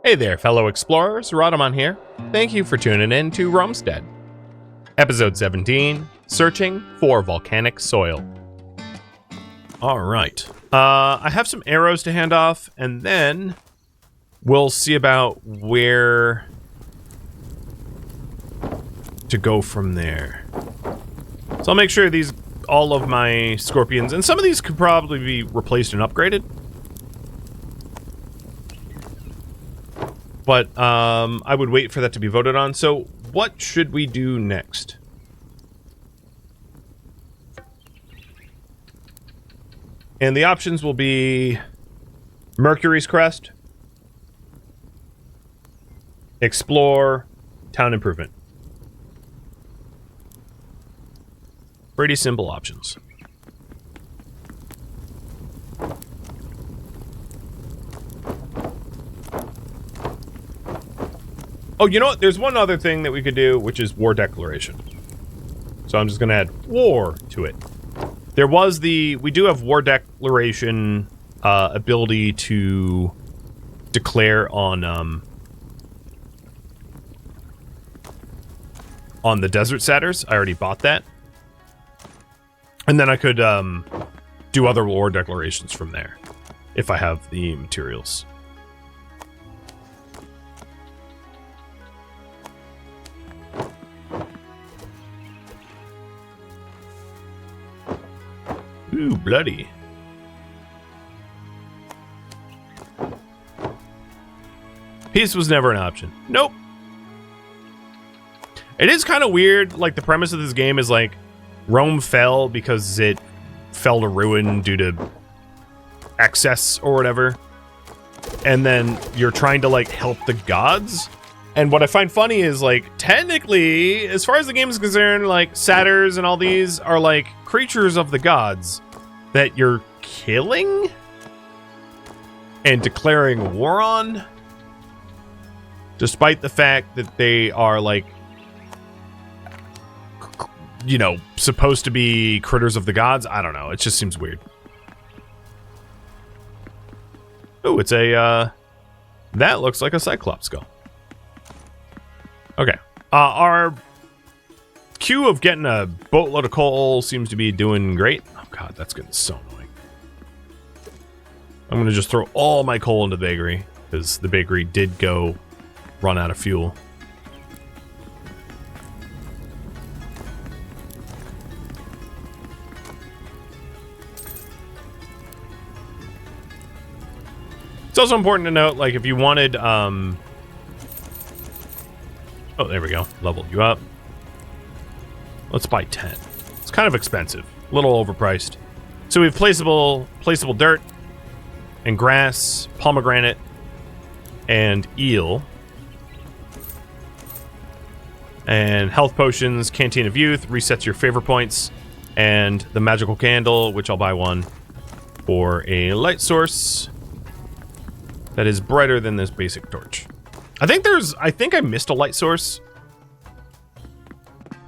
Hey there, fellow explorers, Rhadamant here. Thank you for tuning in to Romestead. Episode 17, Searching for Volcanic Soil. Alright, I have some arrows to hand off, and then we'll see about where to go from there. So I'll make sure all of my scorpions, and some of these could probably be replaced and upgraded. But I would wait for that to be voted on. So what should we do next? And the options will be Mercury's Crest, Explore, Town Improvement. Pretty simple options. Oh, you know what? There's one other thing that we could do, which is War Declaration. So I'm just going to add War to it. We do have War Declaration ability to declare on the Desert Satyrs. I already bought that. And then I could do other War Declarations from there, if I have the materials. Ooh, bloody. Peace was never an option. Nope. It is kind of weird, like, the premise of this game is, like, Rome fell because it fell to ruin due to excess or whatever. And then you're trying to, like, help the gods. And what I find funny is, like, technically, as far as the game is concerned, like, satyrs and all these are, like, creatures of the gods that you're killing and declaring war on, despite the fact that they are, like, you know, supposed to be critters of the gods. I don't know. It just seems weird. Oh, it's a, that looks like a Cyclops skull. Okay. Our queue of getting a boatload of coal seems to be doing great. Oh god, that's getting so annoying. I'm gonna just throw all my coal into the bakery, because the bakery did run out of fuel. It's also important to note, like, if you wanted, oh, there we go. Leveled you up. Let's buy 10. It's kind of expensive. A little overpriced. So we have placeable dirt and grass, pomegranate, and eel. And health potions, Canteen of Youth, resets your favor points, and the magical candle, which I'll buy one for a light source that is brighter than this basic torch. I think I missed a light source.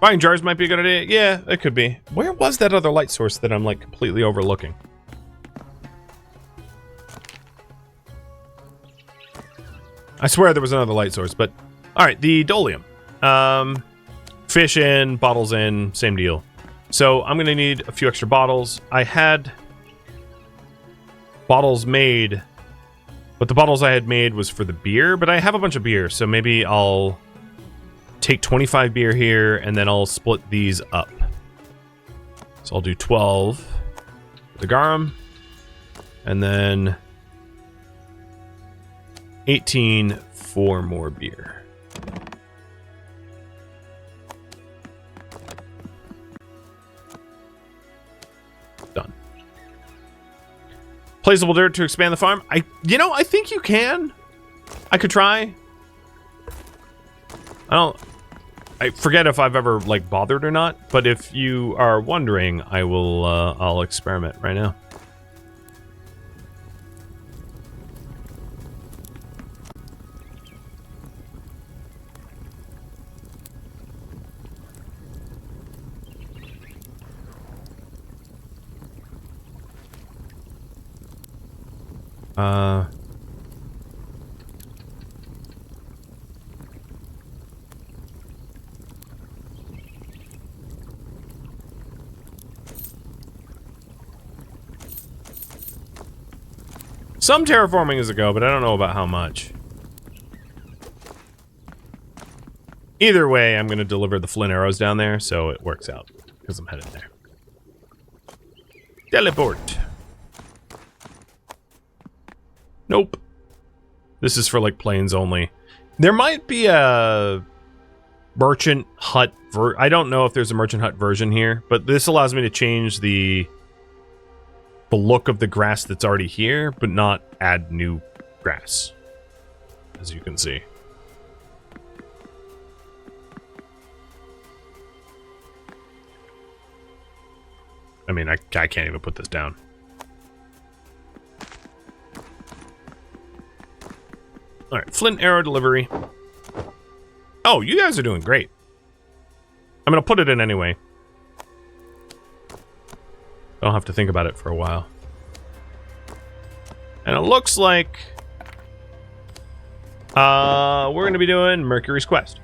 Buying jars might be a good idea. Yeah, it could be. Where was that other light source that I'm, like, completely overlooking? I swear there was another light source, but... Alright, the Dolium. Fish in, bottles in, same deal. So, I'm gonna need a few extra bottles. I had bottles made, but the bottles I had made was for the beer, but I have a bunch of beer, so maybe I'll take 25 beer here, and then I'll split these up. So I'll do 12 for the garum, and then 18 for more beer. Done. Placeable dirt to expand the farm. I think you can. I could try. I forget if I've ever, like, bothered or not, but if you are wondering, I'll experiment right now. Some terraforming is a go, but I don't know about how much. Either way, I'm going to deliver the flint arrows down there, so it works out, because I'm headed there. Teleport. Nope. This is for, like, planes only. There might be a merchant hut I don't know if there's a merchant hut version here, but this allows me to change the look of the grass that's already here, but not add new grass, as you can see. I mean, I can't even put this down. Alright, flint arrow delivery. Oh, you guys are doing great. I'm gonna put it in anyway. Don't have to think about it for a while. And it looks like we're gonna be doing Mercury's Quest.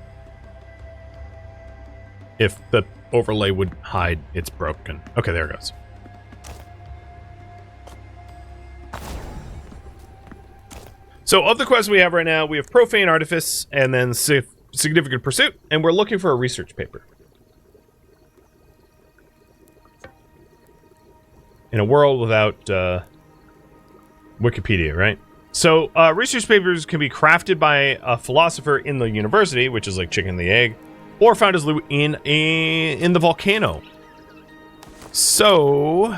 If the overlay would hide, it's broken. Okay, there it goes. So, of the quests we have right now, we have Profane Artifice and then Significant Pursuit, and we're looking for a research paper. In a world without Wikipedia, right? So, research papers can be crafted by a philosopher in the university, which is like chicken and the egg, or found as loot in the volcano. So,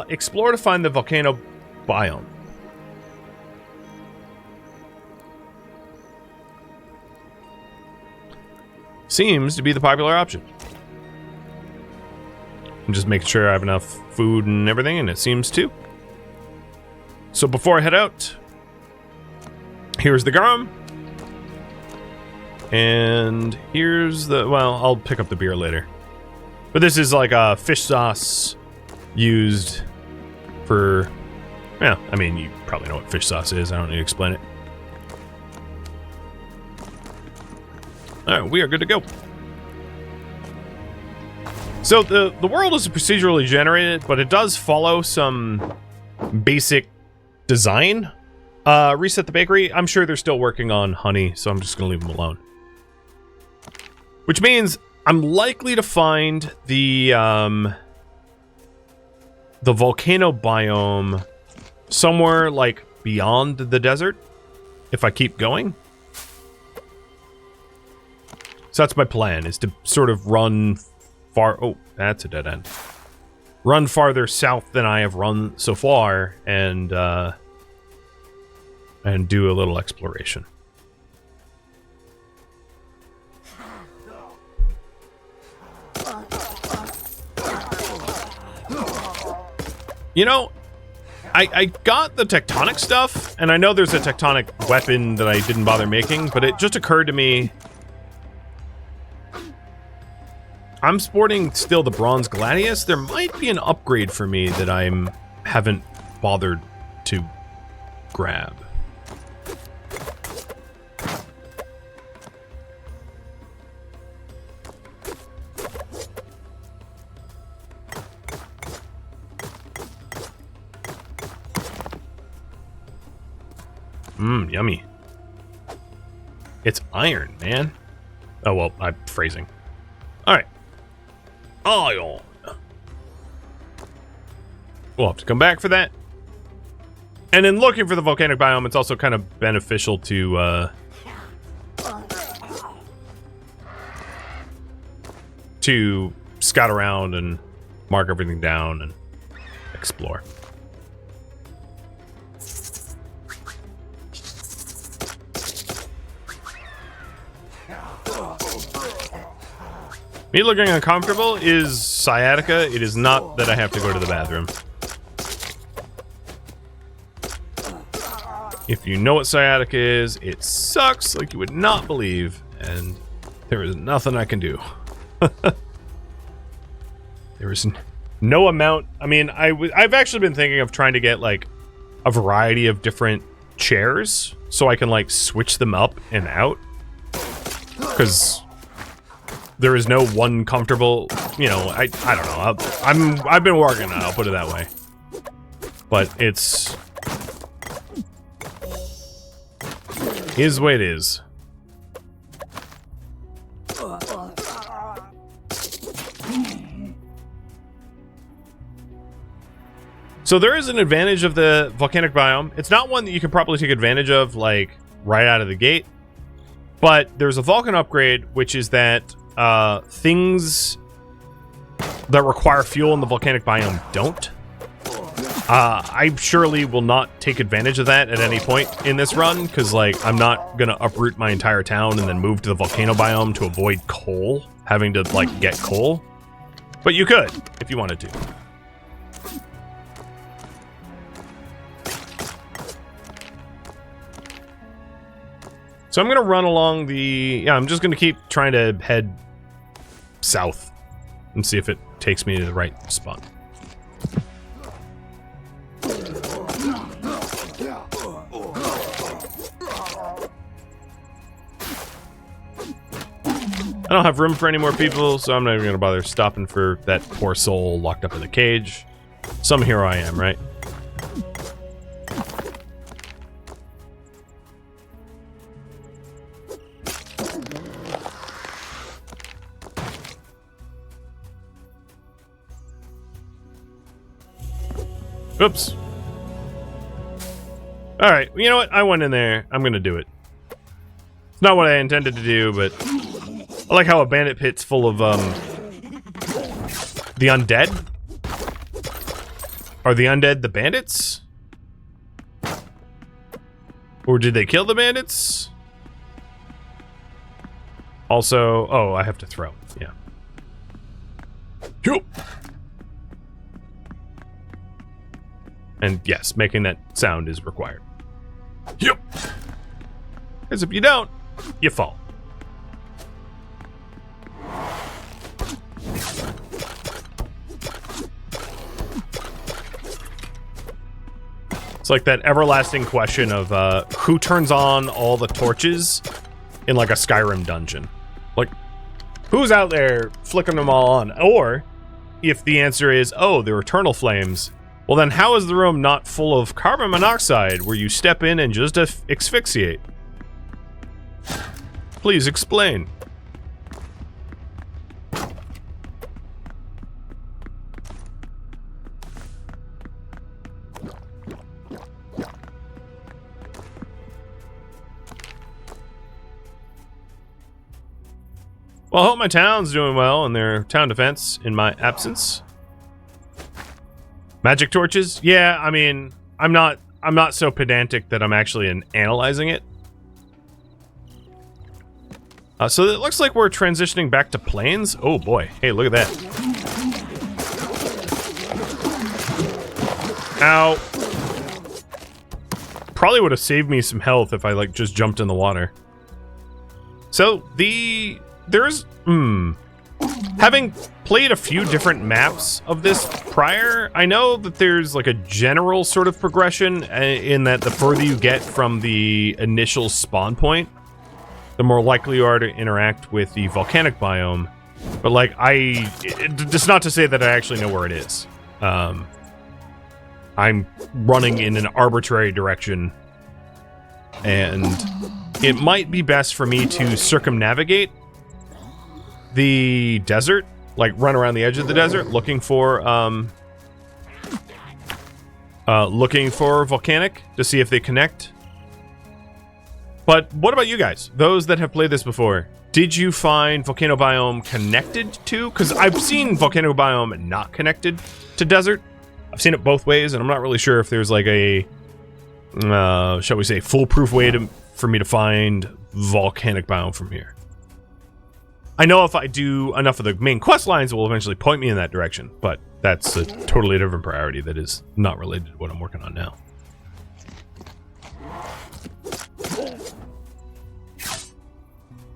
explore to find the volcano biome. Seems to be the popular option. I'm just making sure I have enough food and everything, and it seems to. So before I head out, here's the garum. And here's the, well, I'll pick up the beer later. But this is like a fish sauce used for, yeah, I mean, you probably know what fish sauce is. I don't need to explain it. Alright, we are good to go. So the world is procedurally generated, but it does follow some basic design. Reset the bakery. I'm sure they're still working on honey, so I'm just going to leave them alone. Which means I'm likely to find the volcano biome somewhere like beyond the desert if I keep going. So that's my plan, is to sort of run far... Oh, that's a dead end. Run farther south than I have run so far, and do a little exploration. You know, I got the tectonic stuff, and I know there's a tectonic weapon that I didn't bother making, but it just occurred to me... I'm sporting still the Bronze Gladius. There might be an upgrade for me that I haven't bothered to grab. Yummy. It's iron, man. Oh, well, I'm phrasing. All right. Iron. We'll have to come back for that. And in looking for the volcanic biome, it's also kind of beneficial to scout around and mark everything down and explore. Me looking uncomfortable is sciatica. It is not that I have to go to the bathroom. If you know what sciatica is, it sucks like you would not believe, and there is nothing I can do. There is no amount. I mean, I've actually been thinking of trying to get like a variety of different chairs so I can like switch them up and out, because there is no one comfortable, you know, I don't know. I've been working on it, I'll put it that way. But it's Is the way it is. So there is an advantage of the volcanic biome. It's not one that you can probably take advantage of, like, right out of the gate. But there's a Vulcan upgrade, which is that things that require fuel in the volcanic biome don't. I surely will not take advantage of that at any point in this run, because, like, I'm not going to uproot my entire town and then move to the volcano biome to avoid coal, having to, like, get coal. But you could, if you wanted to. So I'm going to run along the... Yeah, I'm just going to keep trying to head south and see if it takes me to the right spot. I don't have room for any more people, so I'm not even going to bother stopping for that poor soul locked up in the cage. Some hero I am, right? Oops. Alright, you know what? I went in there. I'm gonna do it. It's not what I intended to do, but... I like how a bandit pit's full of, the undead? Are the undead the bandits? Or did they kill the bandits? Also... Oh, I have to throw. Yeah. Yo! And yes, making that sound is required. Yep. Because if you don't, you fall. It's like that everlasting question of who turns on all the torches in like a Skyrim dungeon. Like, who's out there flicking them all on? Or if the answer is, oh, they're eternal flames, well then how is the room not full of carbon monoxide where you step in and just asphyxiate? Please explain. Well, I hope my town's doing well in their town defense in my absence. Magic torches? Yeah, I mean, I'm not so pedantic that I'm actually analyzing it. So it looks like we're transitioning back to plains. Oh boy, hey, look at that. Ow. Probably would have saved me some health if I like just jumped in the water. So there's having played a few different maps of this prior, I know that there's like a general sort of progression in that the further you get from the initial spawn point, the more likely you are to interact with the volcanic biome. But like, it's not to say that I actually know where it is. I'm running in an arbitrary direction, and it might be best for me to circumnavigate the desert, like run around the edge of the desert looking for volcanic to see if they connect. But what about you guys? Those that have played this before, did you find volcano biome connected to? Because I've seen volcano biome not connected to desert. I've seen it both ways, and I'm not really sure if there's like a shall we say foolproof way for me to find volcanic biome from here. I know if I do enough of the main quest lines, it will eventually point me in that direction, but that's a totally different priority that is not related to what I'm working on now.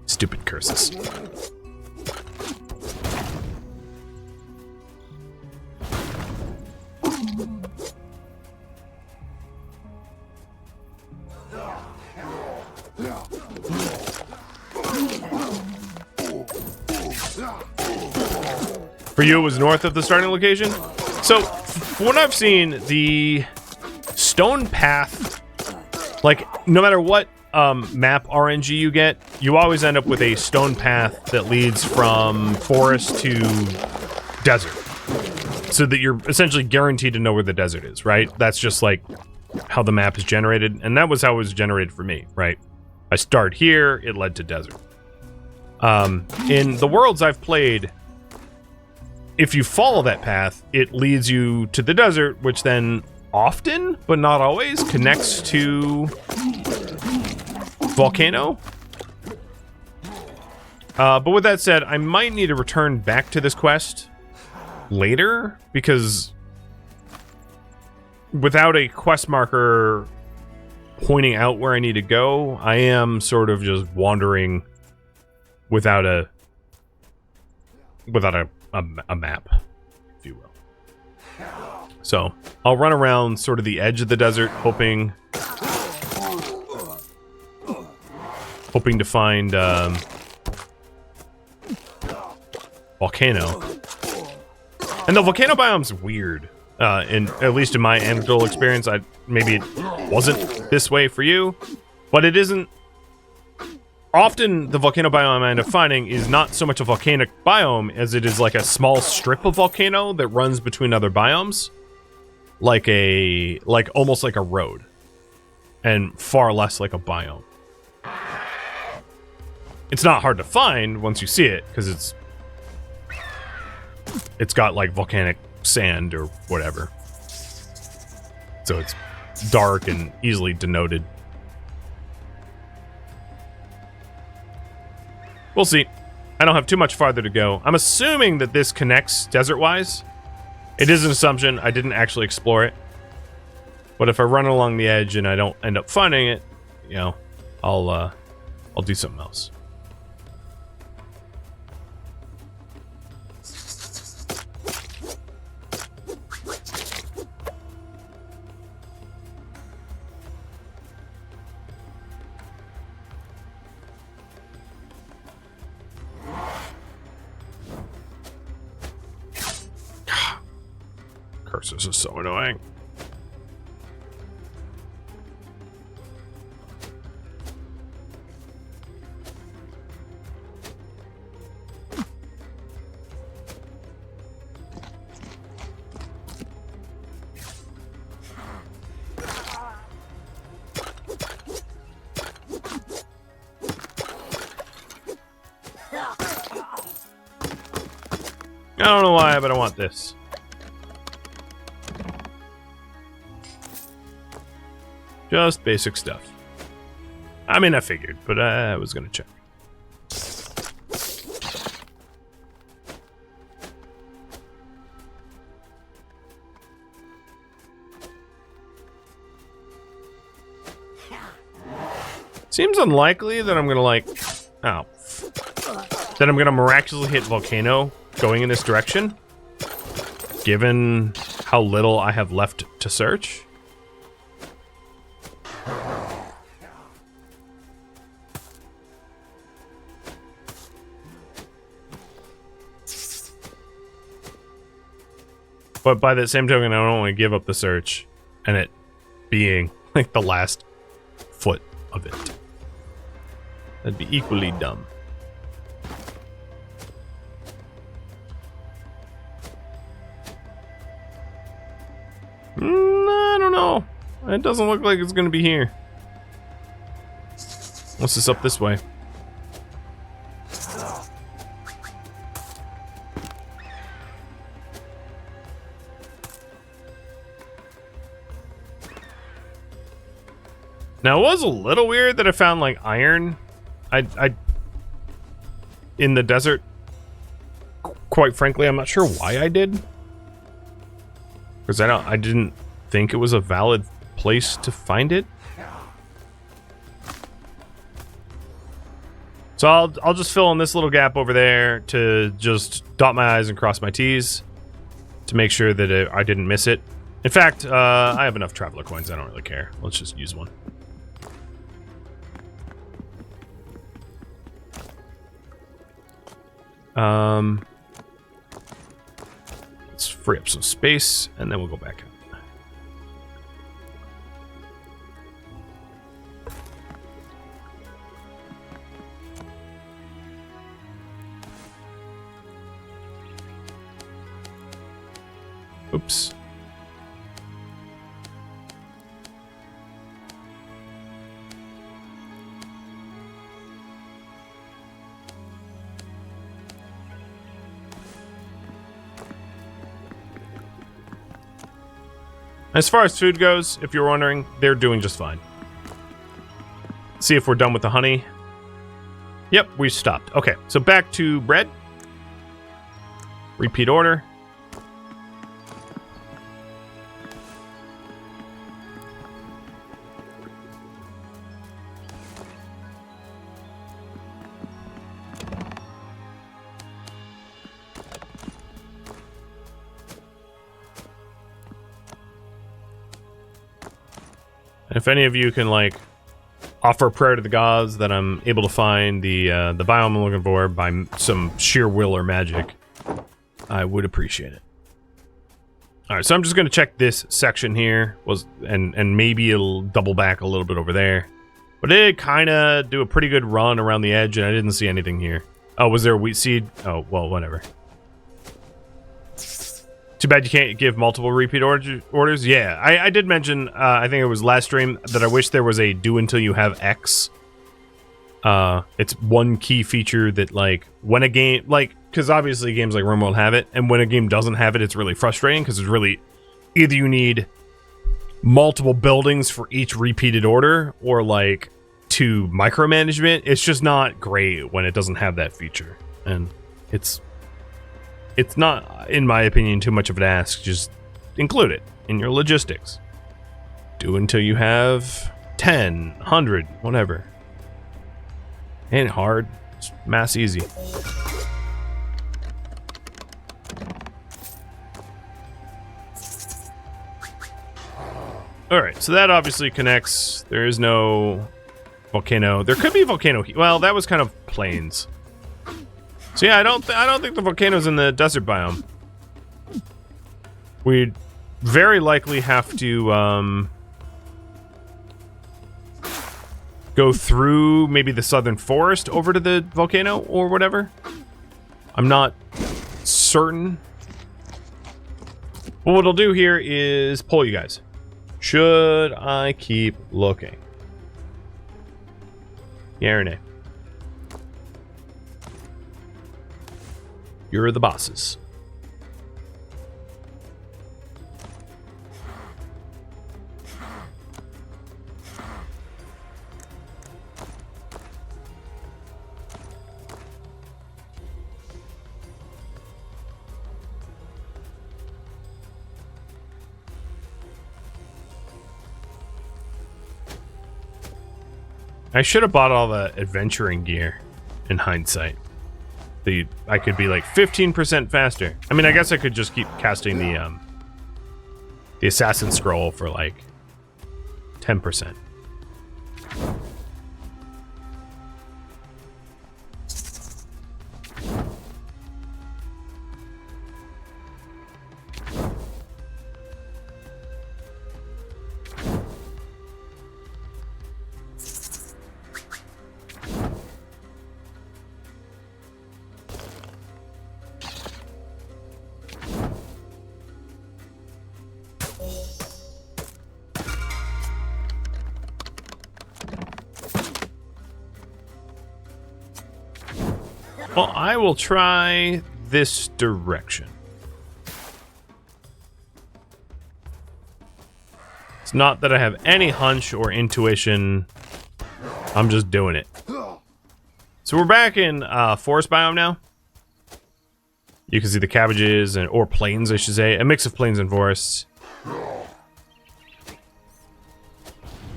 Stupid curses. For you, it was north of the starting location? So, from what I've seen, the stone path, like, no matter what map RNG you get, you always end up with a stone path that leads from forest to desert. So that you're essentially guaranteed to know where the desert is, right? That's just like how the map is generated. And that was how it was generated for me, right? I start here, it led to desert. In the worlds I've played, if you follow that path, it leads you to the desert, which then often, but not always, connects to Volcano. But with that said, I might need to return back to this quest later, because without a quest marker pointing out where I need to go, I am sort of just wandering without a map, if you will. So I'll run around sort of the edge of the desert, hoping to find Volcano. And the volcano biome's weird. At least in my anecdotal experience, maybe it wasn't this way for you, but it isn't. Often the volcano biome I end up finding is not so much a volcanic biome as it is like a small strip of volcano that runs between other biomes, like almost like a road, and far less like a biome. It's not hard to find once you see it, because it's got like volcanic sand or whatever, so it's dark and easily denoted. We'll see. I don't have too much farther to go. I'm assuming that this connects desert-wise. It is an assumption. I didn't actually explore it, but if I run along the edge and I don't end up finding it, you know, I'll do something else. This is so annoying. I don't know why, but I want this. Just basic stuff. I mean, I figured, but I was gonna check. Seems unlikely that I'm gonna that I'm gonna miraculously hit Volcano going in this direction, given how little I have left to search. But by that same token, I don't want to give up the search, and it being like the last foot of it. That'd be equally dumb. I don't know. It doesn't look like it's going to be here. What's this up this way? Now, it was a little weird that I found, like, iron in the desert. Quite frankly, I'm not sure why I did. Because I didn't think it was a valid place to find it. So I'll just fill in this little gap over there to just dot my I's and cross my T's to make sure that I didn't miss it. In fact, I have enough traveler coins, I don't really care. Let's just use one. Let's free up some space, and then we'll go back out. Oops. As far as food goes, if you're wondering, they're doing just fine. See if we're done with the honey. Yep, we stopped. Okay, so back to bread. Repeat order. If any of you can, like, offer a prayer to the gods that I'm able to find the biome I'm looking for by some sheer will or magic, I would appreciate it. Alright, so I'm just going to check this section here, and maybe it'll double back a little bit over there. But it did kind of do a pretty good run around the edge, and I didn't see anything here. Oh, was there a wheat seed? Oh, well, whatever. Too bad you can't give multiple repeat orders. Yeah, I did mention, I think it was last stream, that I wish there was a do until you have X. It's one key feature that, like, when a game, like, because obviously games like RimWorld have it, and when a game doesn't have it, it's really frustrating, because it's really, either you need multiple buildings for each repeated order, or, like, to micromanagement. It's just not great when it doesn't have that feature. And it's not, in my opinion, too much of an ask. Just include it in your logistics. Do until you have 10, 100, whatever. Ain't hard. It's mass easy. Alright, so that obviously connects. There is no volcano. There could be volcano. Well, that was kind of plains. So yeah, I don't think the volcano's in the desert biome. We'd very likely have to go through maybe the southern forest over to the volcano or whatever. I'm not certain. But what I'll do here is poll you guys. Should I keep looking? Yeah or nay? You're the bosses. I should have bought all the adventuring gear in hindsight. I could be like 15% faster. I mean, I guess I could just keep casting the assassin scroll for like 10%. Well, I will try this direction. It's not that I have any hunch or intuition. I'm just doing it. So we're back in forest biome now. You can see the cabbages, or plains, I should say. A mix of plains and forests. And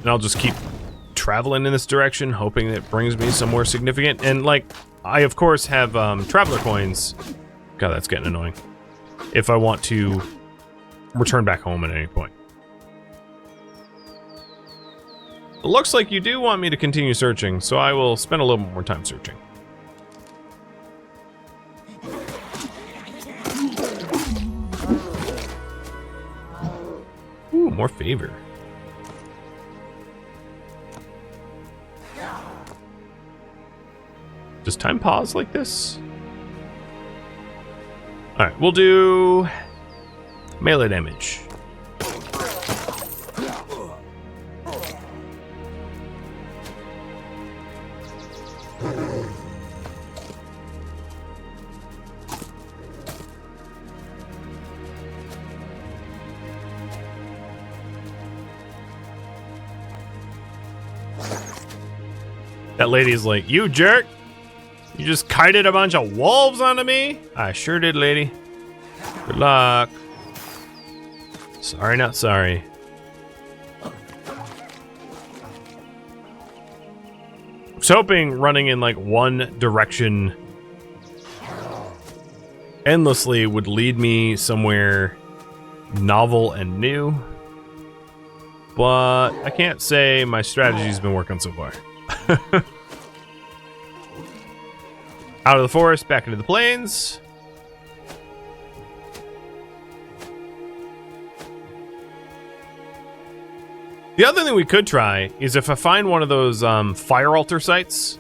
I'll just keep traveling in this direction, hoping that it brings me somewhere significant. And, like, I, of course, have traveler coins. God, that's getting annoying. If I want to return back home at any point. It looks like you do want me to continue searching, so I will spend a little more time searching. Ooh, more favor. Does time pause like this? Alright, we'll do Melee damage. That lady's like, you jerk! You just kited a bunch of wolves onto me? I sure did, lady. Good luck. Sorry, not sorry. I was hoping running in like one direction endlessly would lead me somewhere novel and new. But I can't say my strategy's been working so far. Out of the forest, back into the plains. The other thing we could try is if I find one of those fire altar sites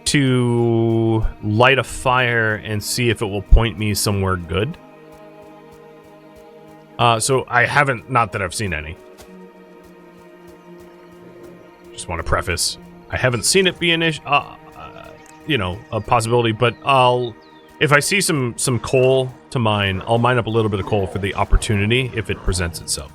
to light a fire and see if it will point me somewhere good. So I haven't, not that I've seen any. Just want to preface, I haven't seen it be an issue, you know, a possibility, but if I see some coal to mine, I'll mine up a little bit of coal for the opportunity if it presents itself.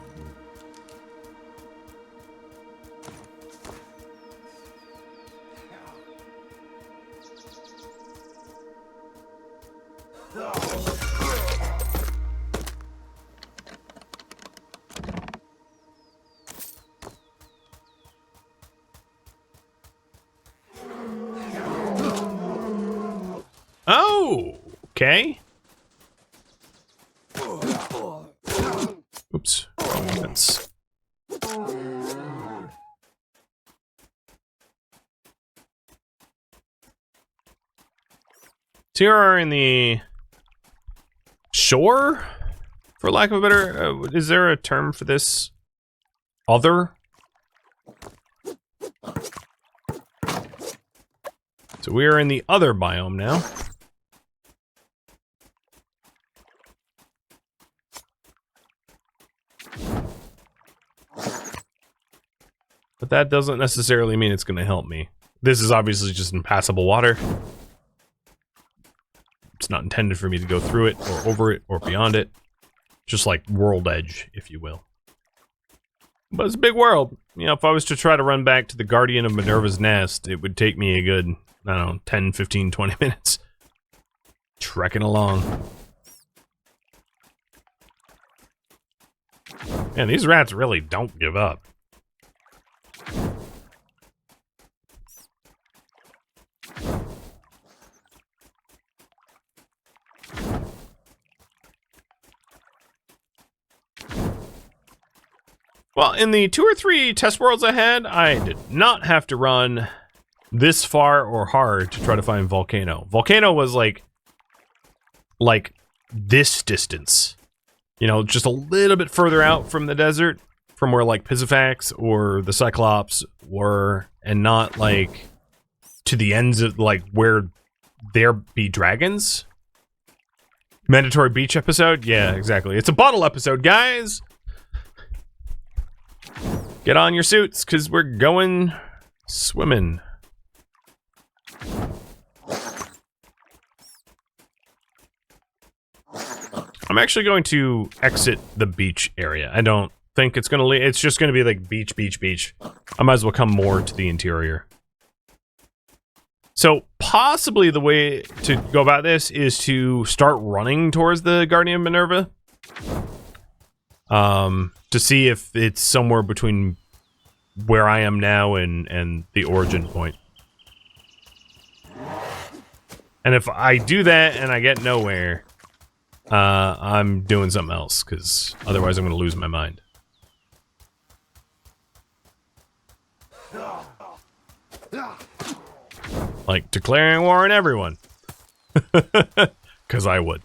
Oh, okay. Oops. That's... So here are in the shore, for lack of a better... is there a term for this? Other? So we are in the other biome now. But that doesn't necessarily mean it's going to help me. This is obviously just impassable water. It's not intended for me to go through it, or over it, or beyond it. Just like world edge, if you will. But it's a big world. You know, if I was to try to run back to the Guardian of Minerva's Nest, it would take me a good, I don't know, 10, 15, 20 minutes. Trekking along. Man, these rats really don't give up. Well, in the 2 or 3 test worlds I had, I did not have to run this far or hard to try to find Volcano. Volcano was like this distance. You know, just a little bit further out from the desert, from where like Pisifax or the Cyclops were, and not like to the ends of like where there be dragons. Mandatory beach episode? Yeah, exactly. It's a bottle episode, guys! Get on your suits, because we're going swimming. I'm actually going to exit the beach area. I don't think it's going to leave. It's just going to be like beach, beach, beach. I might as well come more to the interior. So possibly the way to go about this is to start running towards the Guardian of Minerva. To see if it's somewhere between where I am now and the origin point. And if I do that and I get nowhere, I'm doing something else, because otherwise I'm going to lose my mind. Like declaring war on everyone. Because I would.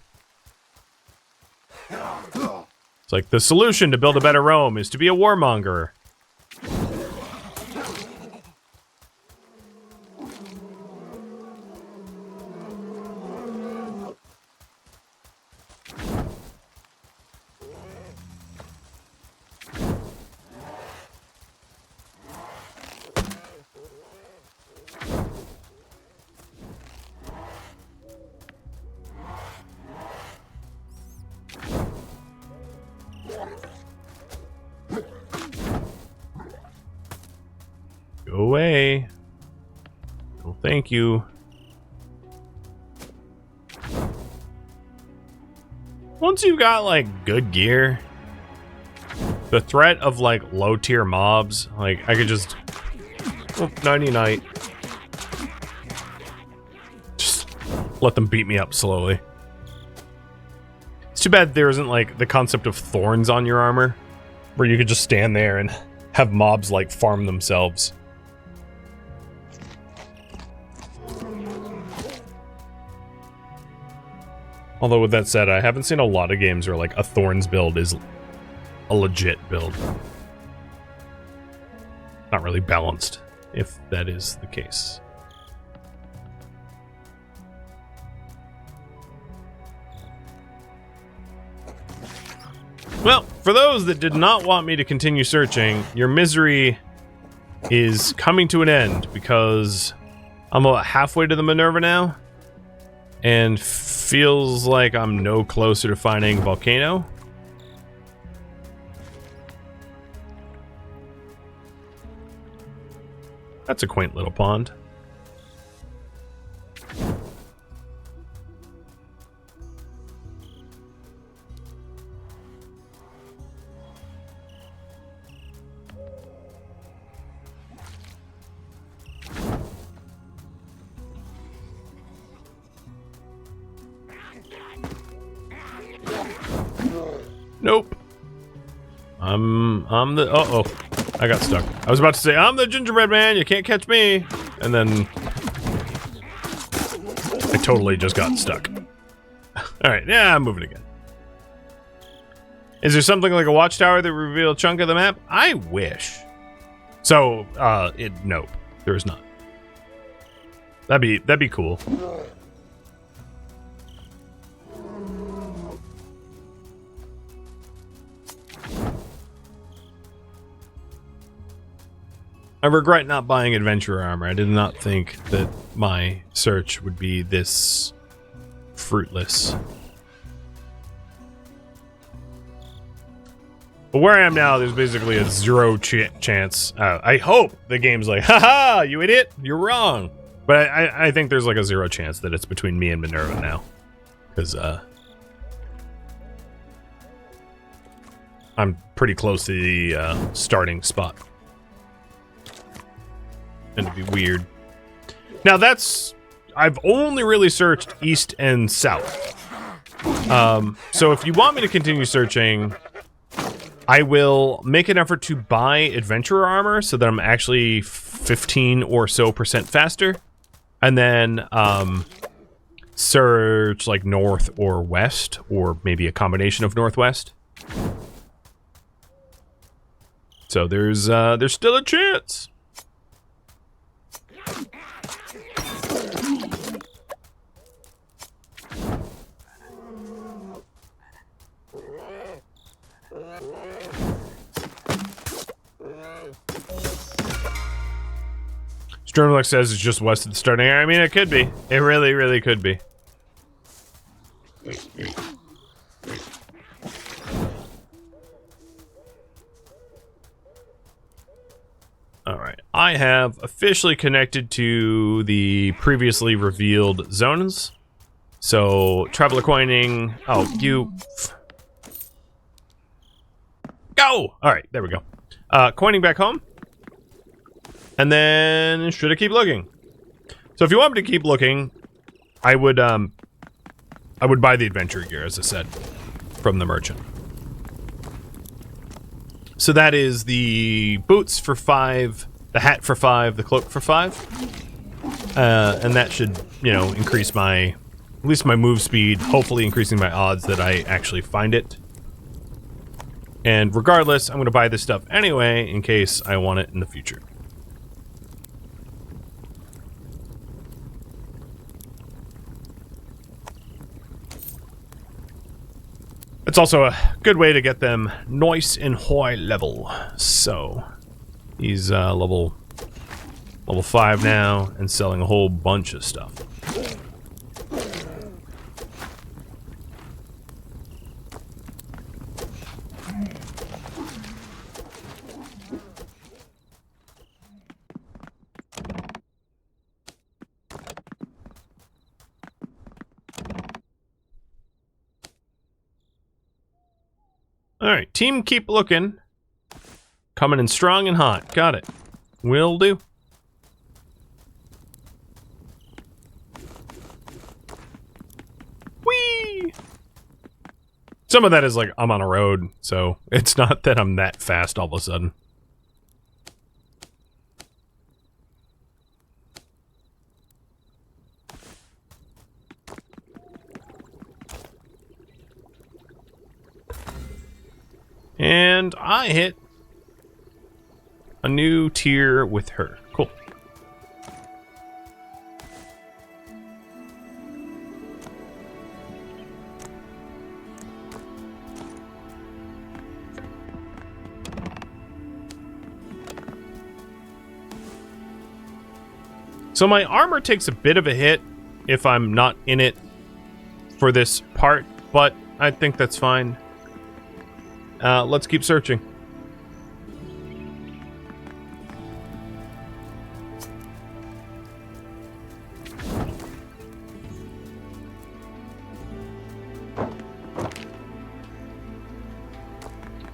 It's like the solution to build a better Rome is to be a warmonger. Well, thank you. Once you've got, like, good gear, the threat of, like, low-tier mobs, like, I could just... Oh, nighty-night. Just let them beat me up slowly. It's too bad there isn't, like, the concept of thorns on your armor, where you could just stand there and have mobs, like, farm themselves. Although, with that said, I haven't seen a lot of games where, like, a thorns build is a legit build. Not really balanced, if that is the case. Well, for those that did not want me to continue searching, your misery is coming to an end, because I'm about halfway to the Minerva now, and feels like I'm no closer to finding Volcano. That's a quaint little pond. Nope. I'm the... Uh-oh. I got stuck. I was about to say, I'm the gingerbread man, you can't catch me. And then... I totally just got stuck. Alright, yeah, I'm moving again. Is there something like a watchtower that would reveal a chunk of the map? I wish. So, nope. There is not. That'd be cool. I regret not buying adventurer armor. I did not think that my search would be this fruitless. But where I am now, there's basically a zero chance. I hope the game's like, haha, you idiot, you're wrong. But I think there's like a 0 chance that it's between me and Minerva now. Because, I'm pretty close to the starting spot. And it'd be weird. Now I've only really searched east and south. So if you want me to continue searching, I will make an effort to buy adventurer armor so that I'm actually 15 or so % faster. And then search like north or west, or maybe a combination of northwest. So there's still a chance. Stromlux says it's just west of the starting area. I mean, it could be. It really, really could be. Alright. I have officially connected to the previously revealed zones. So, traveler coining... Oh, you... Go! Alright, there we go. Coining back home. And then, should I keep looking? So if you want me to keep looking, I would buy the adventure gear, as I said, from the merchant. So that is the boots for 5, the hat for 5, the cloak for 5. And that should, you know, increase my, at least my move speed, hopefully increasing my odds that I actually find it. And regardless, I'm going to buy this stuff anyway, in case I want it in the future. It's also a good way to get them nice and high level. So, he's level 5 now and selling a whole bunch of stuff. Alright, team keep looking. Coming in strong and hot. Got it. Will do. Whee! Some of that is like, I'm on a road, so it's not that I'm that fast all of a sudden. And I hit a new tier with her. Cool. So my armor takes a bit of a hit if I'm not in it for this part, but I think that's fine. Let's keep searching.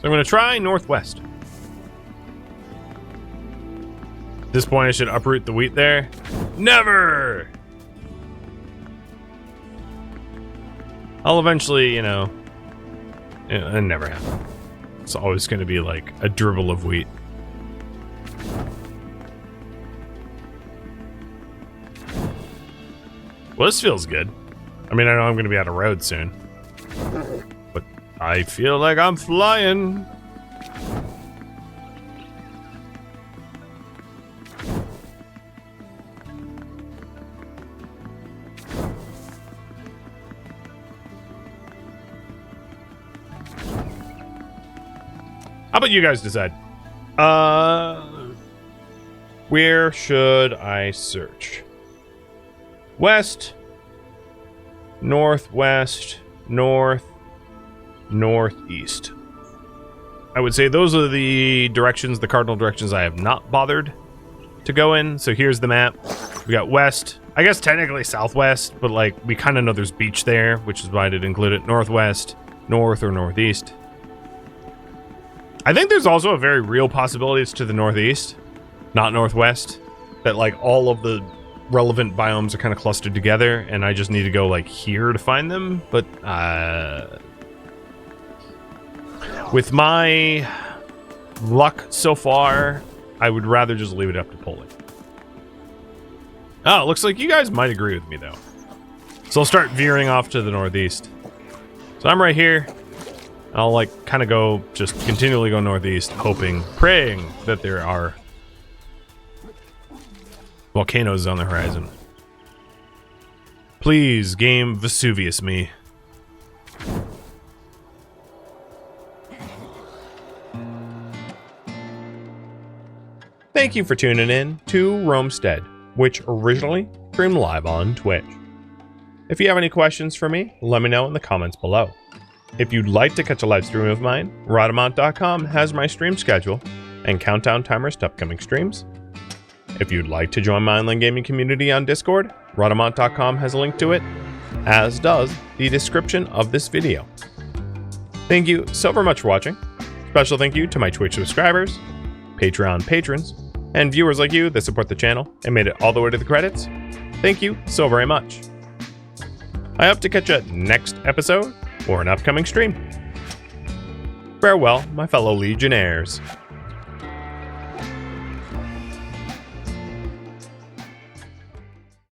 So I'm going to try northwest. At this point, I should uproot the wheat there. Never! I'll eventually, you know, it never happen. It's always going to be like a dribble of wheat. Well, this feels good. I mean, I know I'm going to be out of road soon. But I feel like I'm flying. How about you guys decide? Where should I search? West, northwest, north, northeast. I would say those are the directions, the cardinal directions I have not bothered to go in. So here's the map. We got west, I guess technically southwest, but like we kind of know there's beach there, which is why I did include it. Northwest, north, or northeast. I think there's also a very real possibility it's to the northeast, not northwest, that like all of the relevant biomes are kind of clustered together and I just need to go like here to find them. But with my luck so far, I would rather just leave it up to polling. Oh, it looks like you guys might agree with me though. So I'll start veering off to the northeast. So I'm right here. I'll like kind of go, just continually go northeast, hoping, praying that there are volcanoes on the horizon. Please, game Vesuvius me. Thank you for tuning in to Romestead, which originally streamed live on Twitch. If you have any questions for me, let me know in the comments below. If you'd like to catch a live stream of mine, Rhadamant.com has my stream schedule and countdown timers to upcoming streams. If you'd like to join my online gaming community on Discord, Rhadamant.com has a link to it, as does the description of this video. Thank you so very much for watching. Special thank you to my Twitch subscribers, Patreon patrons, and viewers like you that support the channel and made it all the way to the credits. Thank you so very much. I hope to catch you next episode or an upcoming stream. Farewell, my fellow Legionnaires.